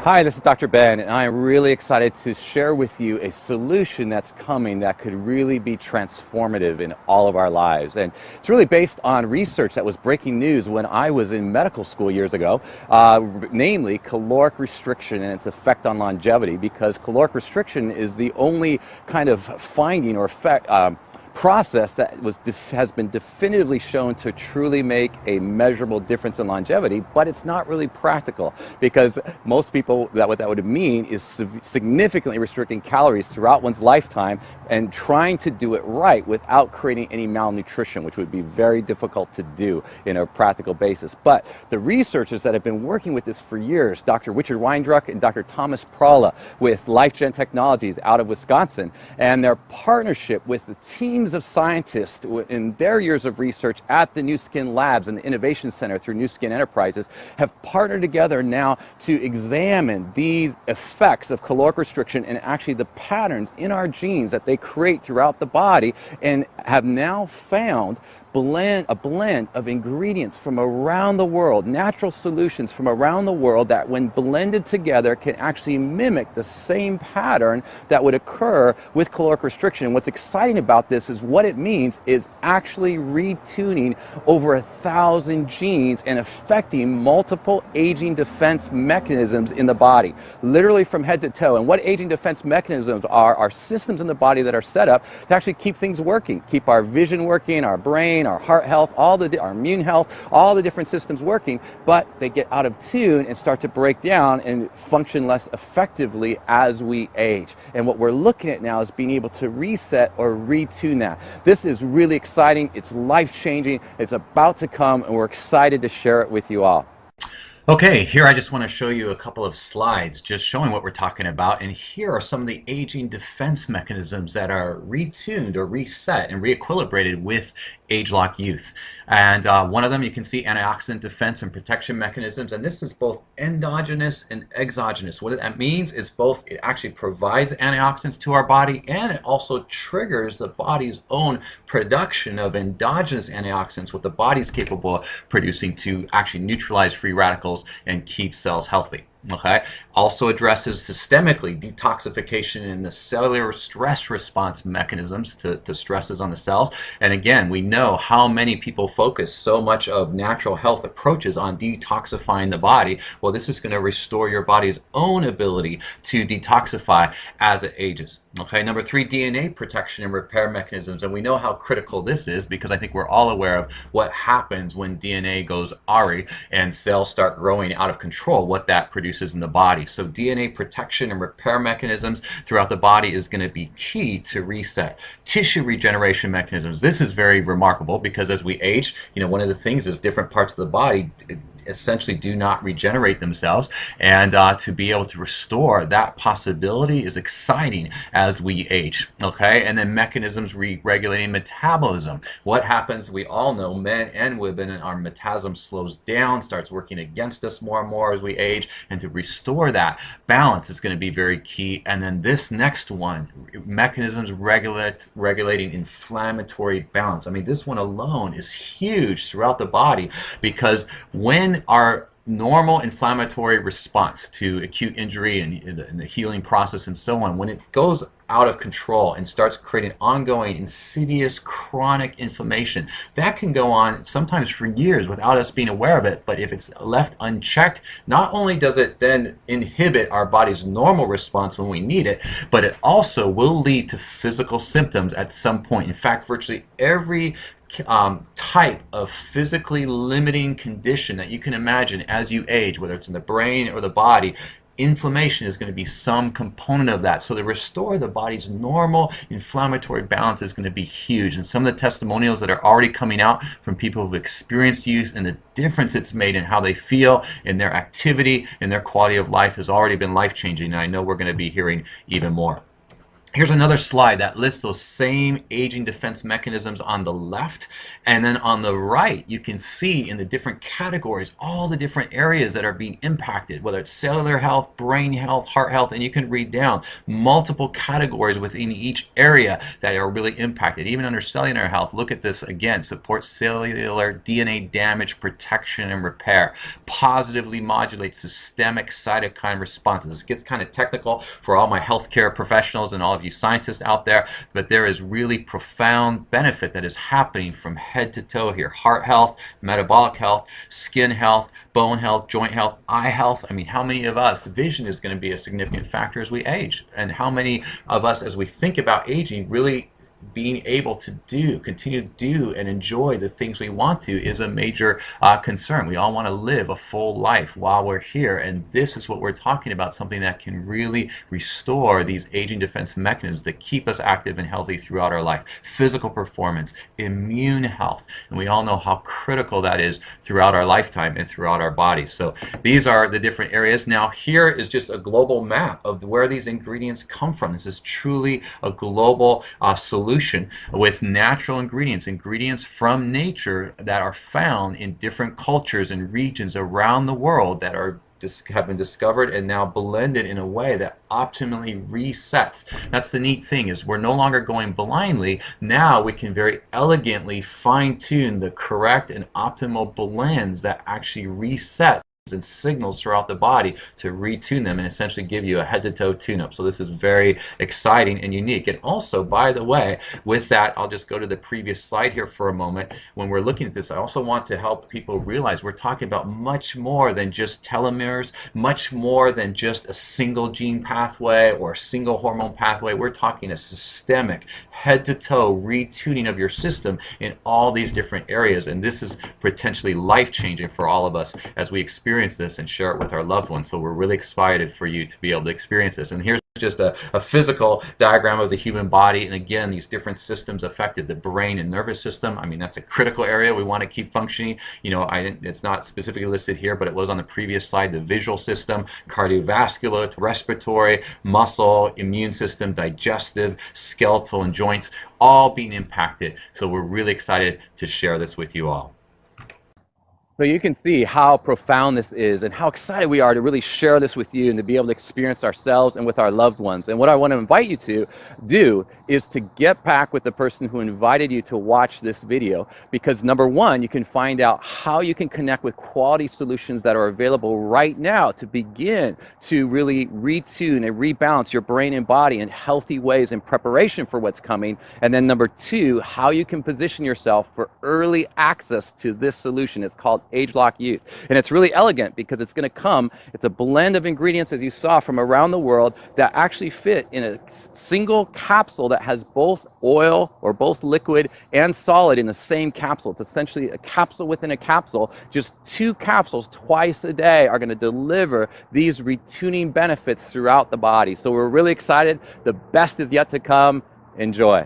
Hi, this is Dr. Ben, and I am really excited to share with you a solution that's coming that could really be transformative in all of our lives. And it's really based on research that was breaking news when I was in medical school years ago, namely caloric restriction and its effect on longevity, because caloric restriction is the only kind of finding or effect, process that has been definitively shown to truly make a measurable difference in longevity, but it's not really practical because most people, what that would mean is significantly restricting calories throughout one's lifetime and trying to do it right without creating any malnutrition, which would be very difficult to do in a practical basis. But the researchers that have been working with this for years, Dr. Richard Weindruck and Dr. Thomas Prala with LifeGen Technologies out of Wisconsin, and their partnership with the teams of scientists in their years of research at the New Skin Labs and the Innovation Center through New Skin Enterprises have partnered together now to examine these effects of caloric restriction and actually the patterns in our genes that they create throughout the body, and have now found a blend of ingredients from around the world, natural solutions from around the world that when blended together can actually mimic the same pattern that would occur with caloric restriction. What's exciting about this is what it means is actually retuning over 1,000 genes and affecting multiple aging defense mechanisms in the body, literally from head to toe. And what aging defense mechanisms are systems in the body that are set up to actually keep things working, keep our vision working, our brain, our heart health, our immune health, all the different systems working, but they get out of tune and start to break down and function less effectively as we age. And what we're looking at now is being able to reset or retune that. This is really exciting. It's life-changing. It's about to come, and we're excited to share it with you all. Okay, here I just want to show you a couple of slides just showing what we're talking about, and here are some of the aging defense mechanisms that are retuned or reset and reequilibrated with age-lock youth. And one of them you can see antioxidant defense and protection mechanisms, and this is both endogenous and exogenous. What that means is both it actually provides antioxidants to our body, and it also triggers the body's own production of endogenous antioxidants, what the body's capable of producing to actually neutralize free radicals and keep cells healthy. Okay, also addresses systemically detoxification and the cellular stress response mechanisms to stresses on the cells. And again, we know how many people focus so much of natural health approaches on detoxifying the body. Well, this is going to restore your body's own ability to detoxify as it ages. Okay, number 3, DNA protection and repair mechanisms. And we know how critical this is because I think we're all aware of what happens when DNA goes awry and cells start growing out of control, what that produces in the body. So DNA protection and repair mechanisms throughout the body is going to be key to reset. Tissue regeneration mechanisms. This is very remarkable because as we age, one of the things is different parts of the body essentially do not regenerate themselves, and to be able to restore that possibility is exciting as we age. Okay, and then mechanisms regulating metabolism. What happens, we all know, men and women, our metabolism slows down, starts working against us more and more as we age, and to restore that balance is going to be very key. And then this next one, mechanisms regulating inflammatory balance. I mean, this one alone is huge throughout the body because when our normal inflammatory response to acute injury and the healing process and so on, when it goes out of control and starts creating ongoing insidious chronic inflammation, that can go on sometimes for years without us being aware of it. But if it's left unchecked, not only does it then inhibit our body's normal response when we need it, but it also will lead to physical symptoms at some point. In fact, virtually every type of physically limiting condition that you can imagine as you age, whether it's in the brain or the body, inflammation is going to be some component of that. So to restore the body's normal inflammatory balance is going to be huge. And some of the testimonials that are already coming out from people who've experienced youth and the difference it's made in how they feel, in their activity, in their quality of life has already been life-changing. And I know we're going to be hearing even more. Here's another slide that lists those same aging defense mechanisms on the left, and then on the right you can see in the different categories all the different areas that are being impacted, whether it's cellular health, brain health, heart health, and you can read down multiple categories within each area that are really impacted. Even under cellular health, look at this again: supports cellular DNA damage protection and repair, positively modulates systemic cytokine responses. This gets kind of technical for all my healthcare professionals and all of you scientists out there, but there is really profound benefit that is happening from head to toe here. Heart health, metabolic health, skin health, bone health, joint health, eye health. I mean, how many of us, vision is going to be a significant factor as we age, and how many of us, as we think about aging, really being able to continue to do and enjoy the things we want to is a major concern. We all want to live a full life while we're here, and this is what we're talking about, something that can really restore these aging defense mechanisms that keep us active and healthy throughout our life. Physical performance, immune health, and we all know how critical that is throughout our lifetime and throughout our bodies. So these are the different areas. Now here is just a global map of where these ingredients come from. This is truly a global solution with natural ingredients from nature that are found in different cultures and regions around the world that have been discovered and now blended in a way that optimally resets. That's the neat thing, is we're no longer going blindly. Now we can very elegantly fine-tune the correct and optimal blends that actually reset and signals throughout the body to retune them and essentially give you a head-to-toe tune-up. So this is very exciting and unique. And also, by the way, with that, I'll just go to the previous slide here for a moment. When we're looking at this, I also want to help people realize we're talking about much more than just telomeres, much more than just a single gene pathway or a single hormone pathway. We're talking a systemic head-to-toe retuning of your system in all these different areas, and this is potentially life-changing for all of us as we experience this and share it with our loved ones. So we're really excited for you to be able to experience this. And here's just a physical diagram of the human body, and again, these different systems affected: the brain and nervous system. I mean, that's a critical area we want to keep functioning. You know, it's not specifically listed here, but it was on the previous slide. The visual system, cardiovascular, respiratory, muscle, immune system, digestive, skeletal, and joints, all being impacted. So we're really excited to share this with you all. So you can see how profound this is and how excited we are to really share this with you and to be able to experience ourselves and with our loved ones. And what I want to invite you to do is to get back with the person who invited you to watch this video, because number one, you can find out how you can connect with quality solutions that are available right now to begin to really retune and rebalance your brain and body in healthy ways in preparation for what's coming. And then number two, how you can position yourself for early access to this solution. It's called ageLOC Youth. And it's really elegant because it's going to come, it's a blend of ingredients, as you saw, from around the world that actually fit in a single capsule that has both oil or both liquid and solid in the same capsule. It's essentially a capsule within a capsule. Just 2 capsules twice a day are going to deliver these retuning benefits throughout the body. So we're really excited. The best is yet to come. Enjoy.